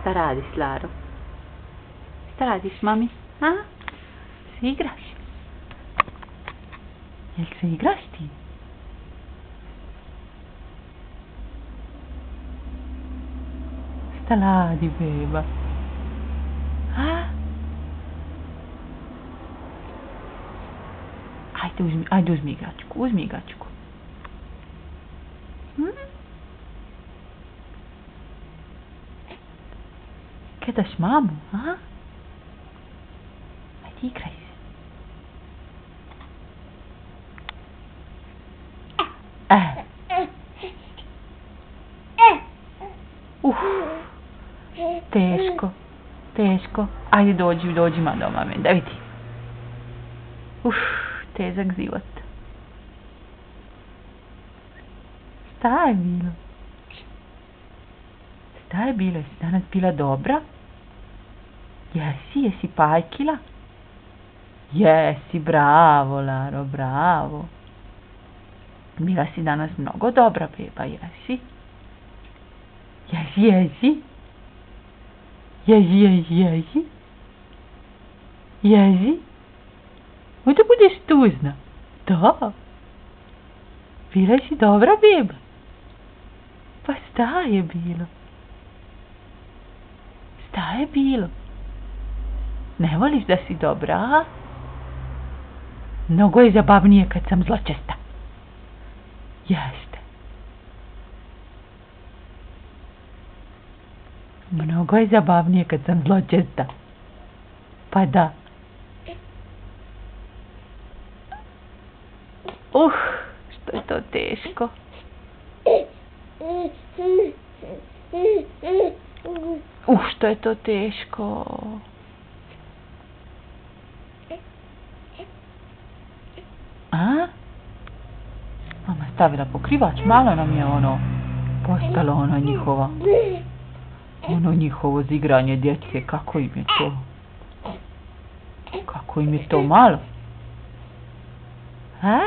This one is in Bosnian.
Šta radiš, Laro? Šta radiš, mami? A? Se igraš? Jel se igraš ti? Šta radi, beba? A? Ajde uzmi igračku. Gledaš mamu, a? Ajde igraj se. Teško. Ajde dođi ma do mame, da vidi. Težak život. Šta je bilo? Jesi danas bila dobra? Jesi pajkila? Jesi, bravo, Laro, bravo. Bila si danas mnogo dobra, beba, jesi? Jesi? Možda budeš tužna? Da. Bila si dobra, beba? Pa šta je bilo? Ne voliš da si dobra, a? Mnogo je zabavnije kad sam zločesta. Jeste. Mnogo je zabavnije kad sam zločesta. Pa da. Što je to teško. Što je to teško. A? Mama stavila pokrivač, malo nam je postalo njihovo zigranje djece, kako im je to malo? A?